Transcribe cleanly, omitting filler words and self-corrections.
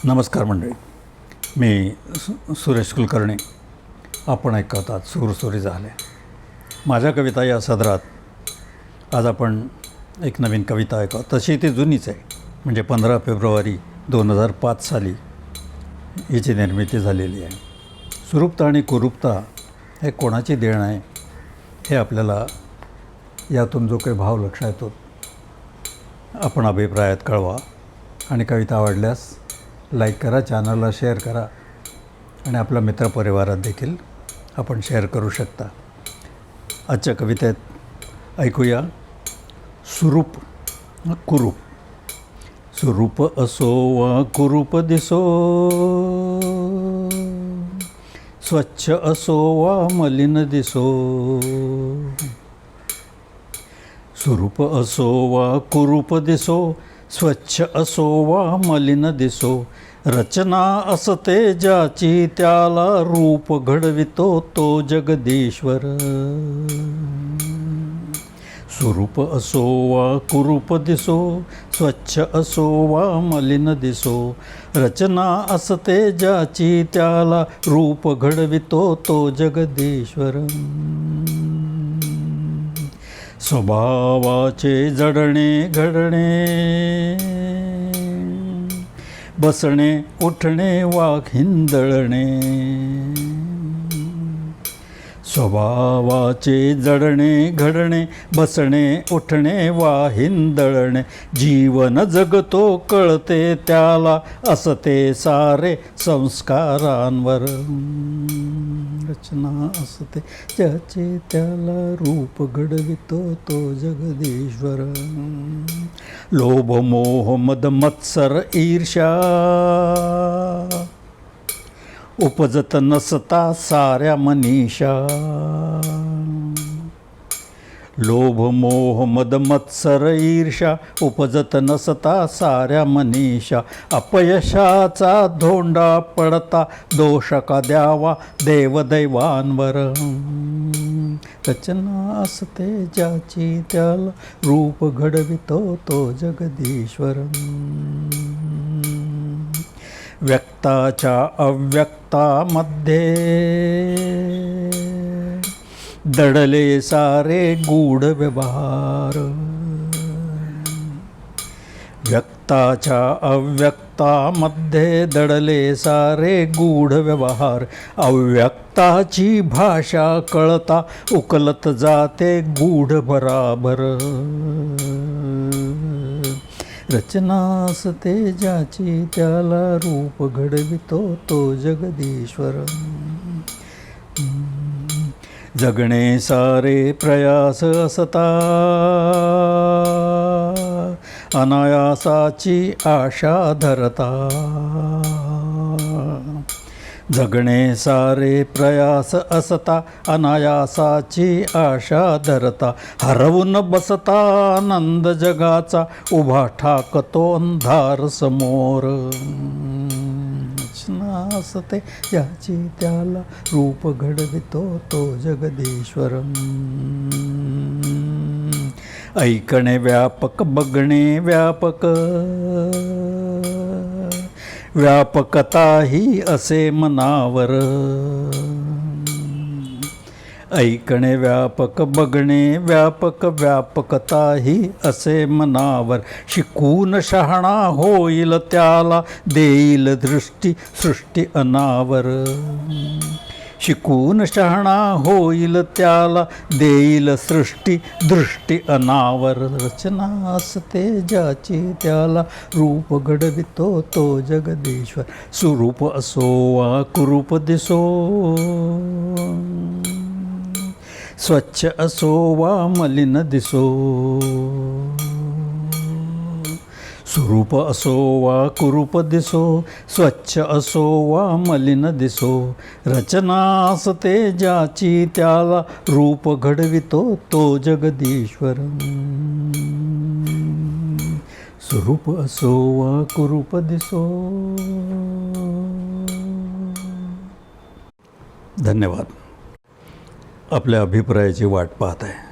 नमस्कार मंडळी, मी सुरेश कुलकर्णी. आपण ऐकत आहात सूरसुरी झाले. माझ्या कविता या सदरात आज आपण एक नवीन कविता ऐका. तशी ती जुनीच आहे, म्हणजे 15 फेब्रुवारी 2005 साली हिची निर्मिती झालेली आहे. सुरूपता आणि कुरूपता हे कोणाची देण आहे हे आपल्याला यातून जो काही भाव लक्षात येतो आपण अभिप्रायात कळवा. आणि कविता आवडल्यास लाईक करा, चॅनलला शेअर करा आणि आपल्या मित्रपरिवारात देखील आपण शेअर करू शकता. आजच्या कवितेत ऐकूया सुरूप कुरूप. सुरूप असो वा कुरूप दिसो, स्वच्छ असो वा मलिन दिसो. सुरूप असो वा कुरूप दिसो, स्वच्छ असो वा मलिन दिसो. रचना असते ज्याची त्याला रूप घडवितो तो जगदीश्वर. सुरूप असो वा कुरूप दिसो, स्वच्छ असो वा मलिन दिसो. रचना असते ज्याची त्याला रूप घडवितो तो जगदीश्वर. स्वभावाचे जडणे घडणे, बसणे उठणे वा हिंदळणे. स्वभावाचे जडणे घडणे, बसणे उठणे वा हिंदळणे. जीवन जगतो कळते त्याला, असते सारे संस्कारांवर. रचना असते ज्याचे त्याला रूप घडवितो तो जगदीश्वर. लोभ मोह मद मत्सर ईर्ष्या, उपजत नसता साऱ्या मनीषा. लोभ मोह मद मत्सर ईर्ष्या, उपजत नसता साऱ्या मनीषा. अपयशाचा धोंडा पडता, दोष का द्यावा देवदैवांवर. रचना असते ज्याची त्याला रूप घडवितो तो जगदीश्वर. व्यक्ताच्या अव्यक्तामध्ये दडले सारे गूढ व्यवहार. व्यक्ताच्या अव्यक्तामध्ये दडले सारे गूढ व्यवहार. अव्यक्ताची भाषा कळता उकलत जाते गूढ भराभर. रचना असते ज्याची त्याला रूप घडवितो तो जगदीश्वर. जगणे सारे प्रयास असता, अनायासाची आशा धरता. जगणे सारे प्रयास असता, अनायासाची आशा धरता. हरवून बसता आनंद जगाचा, उभा ठाकतो अंधार समोर. रचना असते ज्याची त्याला रूप घडवितो तो जगदीश्वर. ऐकणे व्यापक, बघणे व्यापक, व्यापकता ही असे मनावर. ऐकणे व्यापक, बघणे व्यापक, व्यापकता ही असे मनावर. शिकून शहाणा होईल त्याला, देईल दृष्टी सृष्टी अनावर. शिकून शहाणा होईल त्याला, देईल सृष्टी दृष्टी अनावर. रचना असते ज्याची त्याला रूप घडवितो तो जगदीश्वर. सुरूप असो वा कुरूप दिसो, स्वच्छ असो वा मलिन दिसो. सुरूप असो वा कुरूप दिसो, स्वच्छ असो वा मलिन दिसो. रचना असते ज्याची त्याला रूप घडवितो तो जगदीश्वर. सुरूप असो वा कुरूप दिसो. धन्यवाद. आपल्या अभिप्रायाची वाट पाहत आहे.